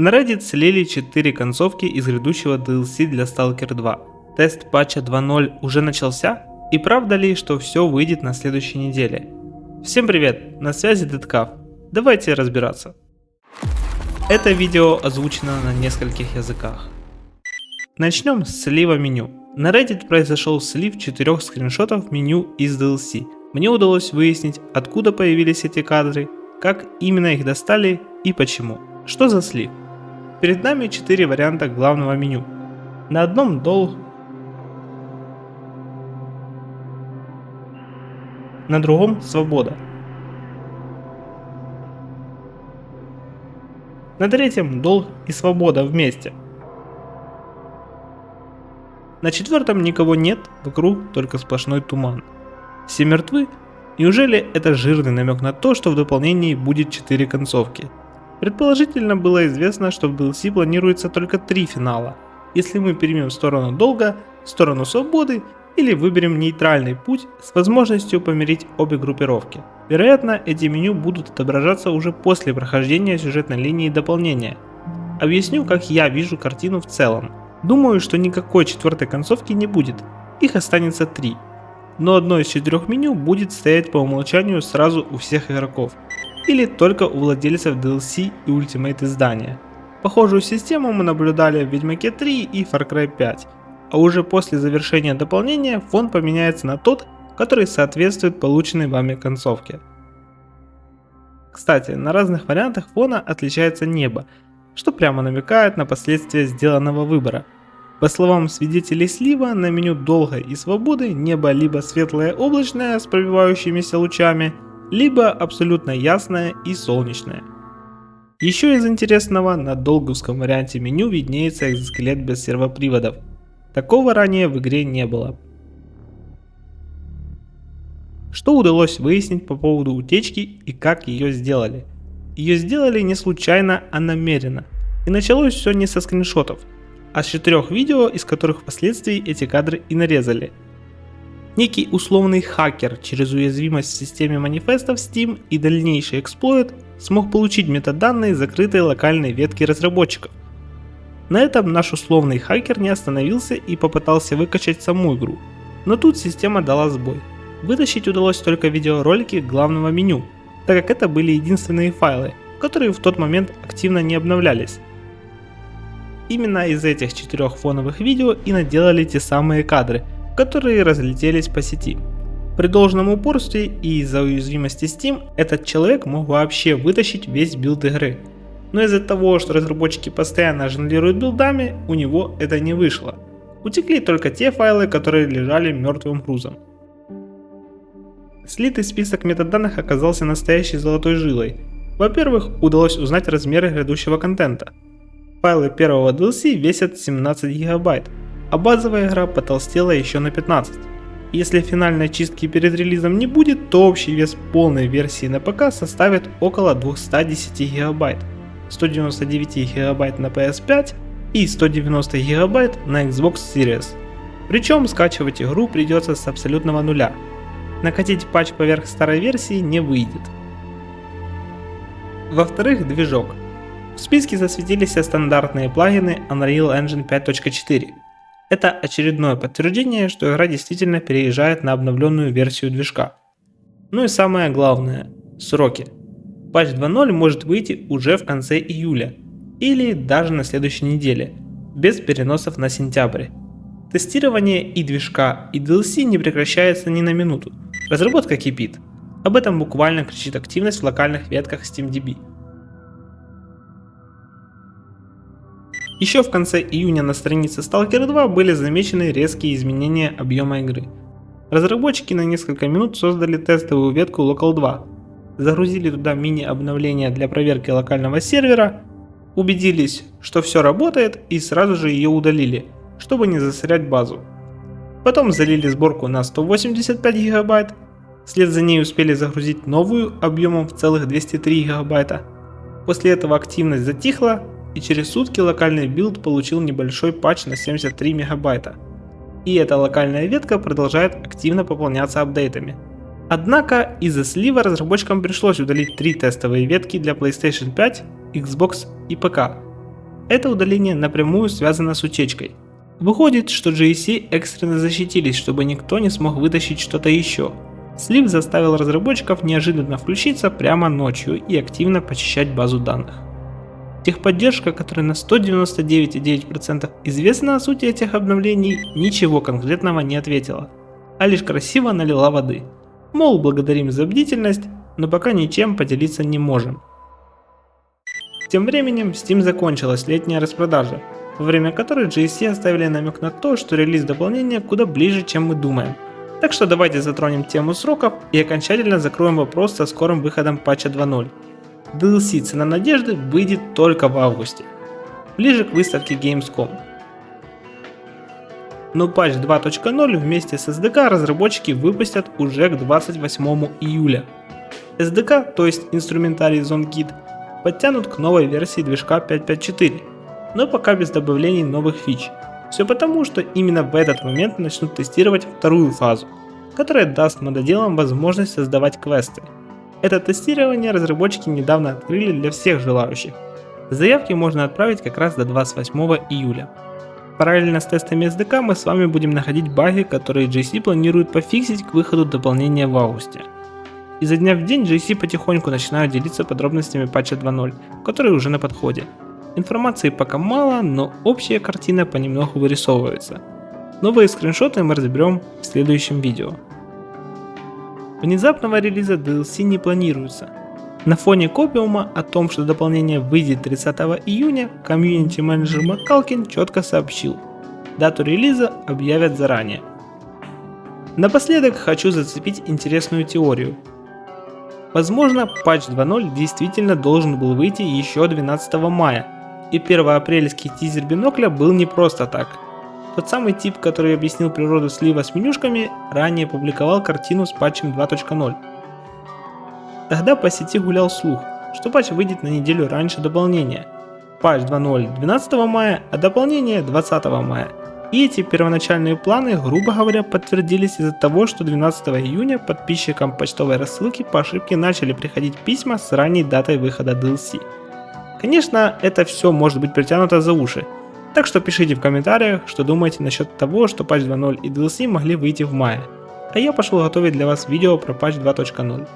На Reddit слили 4 концовки из грядущего DLC для Stalker 2. Тест патча 2.0 уже начался? И правда ли, что все выйдет на следующей неделе? Всем привет, на связи Дэдкаф. Давайте разбираться. Это видео озвучено на нескольких языках. Начнем с слива меню. На Reddit произошел слив 4 скриншотов меню из DLC. Мне удалось выяснить, откуда появились эти кадры, как именно их достали и почему. Что за слив? Перед нами 4 варианта главного меню. На одном долг, на другом свобода, на третьем долг и свобода вместе. На четвертом никого нет, вокруг только сплошной туман. Все мертвы? Неужели это жирный намек на то, что в дополнении будет 4 концовки? Предположительно было известно, что в DLC планируется только 3 финала, если мы примем сторону долга, сторону свободы или выберем нейтральный путь с возможностью помирить обе группировки. Вероятно, эти меню будут отображаться уже после прохождения сюжетной линии дополнения. Объясню, как я вижу картину в целом. Думаю, что никакой четвертой концовки не будет, их останется 3. Но одно из 4 меню будет стоять по умолчанию сразу у всех игроков, или только у владельцев DLC и Ultimate издания. Похожую систему мы наблюдали в Ведьмаке 3 и Far Cry 5, а уже после завершения дополнения фон поменяется на тот, который соответствует полученной вами концовке. Кстати, на разных вариантах фона отличается небо, что прямо намекает на последствия сделанного выбора. По словам свидетелей слива, на меню долга и свободы небо либо светлое облачное с пробивающимися лучами, либо абсолютно ясное и солнечное. Еще из интересного, на долговском варианте меню виднеется экзоскелет без сервоприводов. Такого ранее в игре не было. Что удалось выяснить по поводу утечки и как ее сделали? Ее сделали не случайно, а намеренно. И началось все не со скриншотов, а с 4 видео, из которых впоследствии эти кадры и нарезали. Некий условный хакер через уязвимость в системе манифестов Steam и дальнейший эксплойт смог получить метаданные закрытой локальной ветки разработчиков. На этом наш условный хакер не остановился и попытался выкачать саму игру, но тут система дала сбой. Вытащить удалось только видеоролики главного меню, так как это были единственные файлы, которые в тот момент активно не обновлялись. Именно из этих 4 фоновых видео и наделали те самые кадры, которые разлетелись по сети. При должном упорстве и из-за уязвимости Steam этот человек мог вообще вытащить весь билд игры. Но из-за того, что разработчики постоянно жонглируют билдами, у него это не вышло. Утекли только те файлы, которые лежали мертвым грузом. Слитый список метаданных оказался настоящей золотой жилой. Во-первых, удалось узнать размеры грядущего контента. Файлы первого DLC весят 17 гигабайт, а базовая игра потолстела еще на 15. Если финальной чистки перед релизом не будет, то общий вес полной версии на ПК составит около 210 гигабайт, 199 гигабайт на PS5 и 190 гигабайт на Xbox Series. Причем скачивать игру придется с абсолютного нуля. Накатить патч поверх старой версии не выйдет. Во-вторых, движок. В списке засветились стандартные плагины Unreal Engine 5.4. Это очередное подтверждение, что игра действительно переезжает на обновленную версию движка. Ну и самое главное – сроки. Патч 2.0 может выйти уже в конце июля или даже на следующей неделе, без переносов на сентябрь. Тестирование и движка, и DLC не прекращается ни на минуту. Разработка кипит. Об этом буквально кричит активность в локальных ветках SteamDB. Еще в конце июня на странице Stalker 2 были замечены резкие изменения объема игры. Разработчики на несколько минут создали тестовую ветку Local 2, загрузили туда мини-обновления для проверки локального сервера, убедились, что все работает, и сразу же ее удалили, чтобы не засорять базу. Потом залили сборку на 185 гигабайт, вслед за ней успели загрузить новую объемом в целых 203 гигабайта. После этого активность затихла, и через сутки локальный билд получил небольшой патч на 73 мегабайта. И эта локальная ветка продолжает активно пополняться апдейтами. Однако из-за слива разработчикам пришлось удалить 3 тестовые ветки для PlayStation 5, Xbox и ПК. Это удаление напрямую связано с утечкой. Выходит, что GSC экстренно защитились, чтобы никто не смог вытащить что-то еще. Слив заставил разработчиков неожиданно включиться прямо ночью и активно почищать базу данных. Техподдержка, которая на 199,9% известна о сути этих обновлений, ничего конкретного не ответила, а лишь красиво налила воды. Мол, благодарим за бдительность, но пока ничем поделиться не можем. Тем временем в Steam закончилась летняя распродажа, во время которой GSC оставили намек на то, что релиз дополнения куда ближе, чем мы думаем. Так что давайте затронем тему сроков и окончательно закроем вопрос со скорым выходом патча 2.0. DLC «Цена надежды» выйдет только в августе, ближе к выставке Gamescom. Но патч 2.0 вместе с SDK разработчики выпустят уже к 28 июля. SDK, то есть инструментарий ZoneKit, подтянут к новой версии движка 5.5.4, но пока без добавлений новых фич. Все потому, что именно в этот момент начнут тестировать вторую фазу, которая даст мододелам возможность создавать квесты. Это тестирование разработчики недавно открыли для всех желающих. Заявки можно отправить как раз до 28 июля. Параллельно с тестами SDK мы с вами будем находить баги, которые GSC планирует пофиксить к выходу дополнения в августе. Изо дня в день GSC потихоньку начинают делиться подробностями патча 2.0, который уже на подходе. Информации пока мало, но общая картина понемногу вырисовывается. Новые скриншоты мы разберем в следующем видео. Внезапного релиза DLC не планируется. На фоне Копиума о том, что дополнение выйдет 30 июня, комьюнити-менеджер Маккалкин четко сообщил: дату релиза объявят заранее. Напоследок хочу зацепить интересную теорию. Возможно, патч 2.0 действительно должен был выйти еще 12 мая, и первоапрельский тизер бинокля был не просто так. Тот самый тип, который объяснил природу слива с менюшками, ранее публиковал картину с патчем 2.0. Тогда по сети гулял слух, что патч выйдет на неделю раньше дополнения. Патч 2.0 12 мая, а дополнение 20 мая. И эти первоначальные планы, грубо говоря, подтвердились из-за того, что 12 июня подписчикам почтовой рассылки по ошибке начали приходить письма с ранней датой выхода DLC. Конечно, это все может быть притянуто за уши, так что пишите в комментариях, что думаете насчет того, что патч 2.0 и DLC могли выйти в мае. А я пошел готовить для вас видео про патч 2.0.